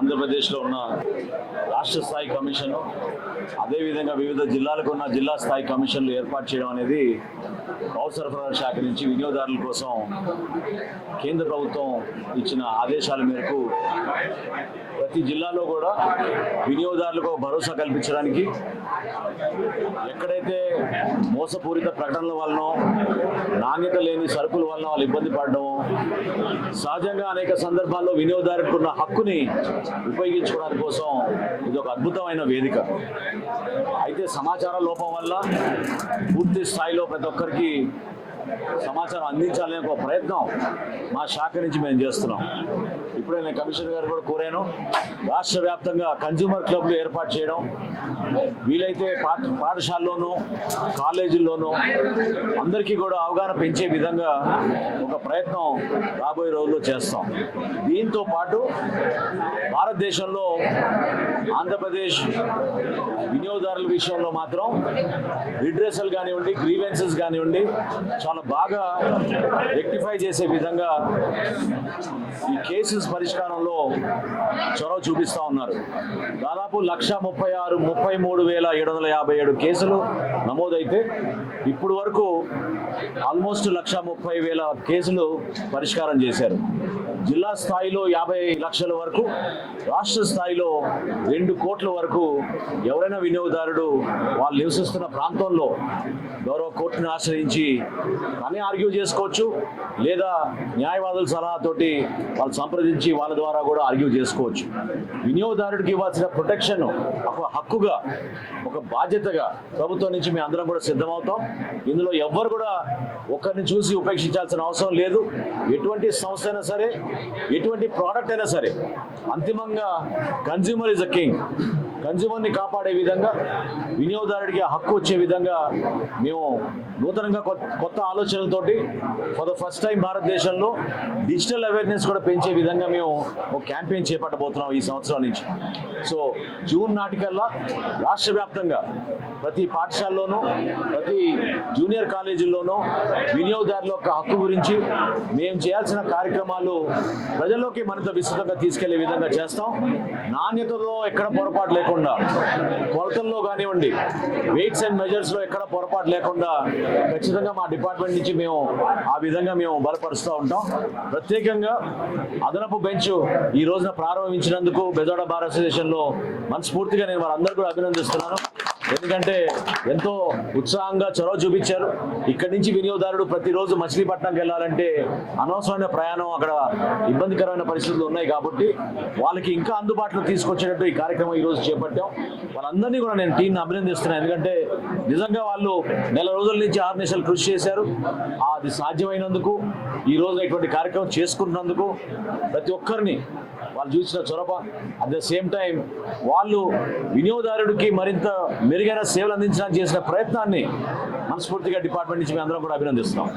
ఆంధ్రప్రదేశ్లో ఉన్న రాష్ట్ర స్థాయి కమిషన్, అదేవిధంగా వివిధ జిల్లాలకు ఉన్న జిల్లా స్థాయి కమిషన్లు ఏర్పాటు చేయడం అనేది పౌర సరఫరాల శాఖ నుంచి వినియోగదారుల కోసం కేంద్ర ప్రభుత్వం ఇచ్చిన ఆదేశాల మేరకు ప్రతి జిల్లాలో కూడా వినియోగదారులకు భరోసా కల్పించడానికి ఎక్కడైతే మోసపూరిత ప్రకటనల వలన నాణ్యత లేని సరుకుల వలన వాళ్ళు ఇబ్బంది పడడం, సహజంగా అనేక సందర్భాల్లో వినియోగదారులకు ఉన్న హక్కుని ఉపయోగించుకోవడానికి కోసం ఇది ఒక అద్భుతమైన వేదిక. అయితే సమాచార లోపం వల్ల పూర్తి స్థాయిలో ప్రతి ఒక్కరికి సమాచారం అందించాలనే ఒక ప్రయత్నం మా శాఖ నుంచి మేము చేస్తున్నాం. ఇప్పుడే నేను కమిషనర్ గారు కూడా కోరాను, రాష్ట్ర వ్యాప్తంగా కన్జ్యూమర్ క్లబ్లు ఏర్పాటు చేయడం, వీలైతే పాఠశాలలోనూ కాలేజీల్లోనూ అందరికీ కూడా అవగాహన పెంచే విధంగా ఒక ప్రయత్నం రాబోయే రోజుల్లో చేస్తాం. దీంతో పాటు భారతదేశంలో ఆంధ్రప్రదేశ్ వినియోగదారుల విషయంలో మాత్రం రిడ్రెసల్ కానివ్వండి, గ్రీవెన్సెస్ కానివ్వండి చాలా బాగా రెక్టిఫై చేసే విధంగా ఈ కేసెస్ పరిష్కారంలో చొరవ చూపిస్తూ ఉన్నారు. దాదాపు 1,33,757 కేసులు నమోదైతే ఇప్పుడు వరకు ఆల్మోస్ట్ 1,30,000 కేసులు పరిష్కారం చేశారు. జిల్లా స్థాయిలో 50 లక్షల వరకు, రాష్ట్ర స్థాయిలో 2 కోట్ల వరకు ఎవరైనా వినియోగదారుడు వాళ్ళు నివసిస్తున్న ప్రాంతంలో గౌరవ కోర్టును ఆశ్రయించి కానీ ఆర్గ్యూ చేసుకోవచ్చు, లేదా న్యాయవాదుల సలహాతోటి వాళ్ళు సంప్రదించి వాళ్ళ ద్వారా కూడా ఆర్గ్యూ చేసుకోవచ్చు. వినియోగదారుడికి ఇవ్వాల్సిన ప్రొటెక్షన్ ఒక హక్కుగా, ఒక బాధ్యతగా ప్రభుత్వం నుంచి మేము అందరం కూడా సిద్ధమవుతాం. ఇందులో ఎవ్వరు కూడా ఒకరిని చూసి ఉపేక్షించాల్సిన అవసరం లేదు. ఎటువంటి సంస్థ అయినా సరే, ఎటువంటి ప్రోడక్ట్ అయినా సరే, అంతిమంగా కన్జ్యూమర్ ఇస్ అ కింగ్. కన్జ్యూమర్ని కాపాడే విధంగా, వినియోగదారుడికి హక్కు వచ్చే విధంగా మేము నూతనంగా కొత్త ఆలోచనలతోటి ఫర్ ద ఫస్ట్ టైం భారతదేశంలో డిజిటల్ అవేర్నెస్ కూడా పెంచే విధంగా మేము ఒక క్యాంపెయిన్ చేపట్టబోతున్నాం ఈ సంవత్సరం నుంచి. సో జూన్ నాటికల్లా రాష్ట్ర వ్యాప్తంగా ప్రతి పాఠశాలలోనూ, ప్రతి జూనియర్ కాలేజీల్లోనూ వినియోగదారుల యొక్క హక్కు గురించి మేము చేయాల్సిన కార్యక్రమాలు ప్రజల్లోకి మరింత విస్తృతంగా తీసుకెళ్లే విధంగా చేస్తాం. నాణ్యతలో ఎక్కడ పొరపాటు లేకుండా, కొలతల్లో కానివ్వండి, వెయిట్స్ అండ్ మెజర్స్లో ఎక్కడ పొరపాటు లేకుండా ఖచ్చితంగా మా డిపార్ట్మెంట్ నుంచి మేము ఆ విధంగా మేము బలపరుస్తూ ఉంటాం. ప్రత్యేకంగా అదనపు బెంచ్ ఈ రోజున ప్రారంభించినందుకు బెజవాడ బార్ అసోసియేషన్లో మనస్ఫూర్తిగా నేను వారందరూ కూడా అభినందిస్తున్నాను. ఎందుకంటే ఎంతో ఉత్సాహంగా చొరవ చూపించారు. ఇక్కడి నుంచి వినియోగదారుడు ప్రతిరోజు మచిలీపట్నంకి వెళ్ళాలంటే అనవసరమైన ప్రయాణం, అక్కడ ఇబ్బందికరమైన పరిస్థితులు ఉన్నాయి కాబట్టి వాళ్ళకి ఇంకా అందుబాటులో తీసుకొచ్చేటట్టు ఈ కార్యక్రమం ఈరోజు చేపట్టాం. వాళ్ళందరినీ కూడా నేను టీంని అభినందిస్తున్నాను. ఎందుకంటే నిజంగా వాళ్ళు నెల రోజుల నుంచి 6 నెలలు కృషి చేశారు. అది సాధ్యమైనందుకు, ఈ రోజు ఇటువంటి కార్యక్రమం చేసుకున్నందుకు ప్రతి ఒక్కరిని వాళ్ళు చూసిన చొరవ, అట్ ద సేమ్ టైం వాళ్ళు వినియోగదారుడికి మరింత మెరుగైన సేవలు అందించడానికి చేసిన ప్రయత్నాన్ని మనస్ఫూర్తిగా డిపార్ట్మెంట్ నుంచి మేము అందరం కూడా అభినందిస్తున్నాం.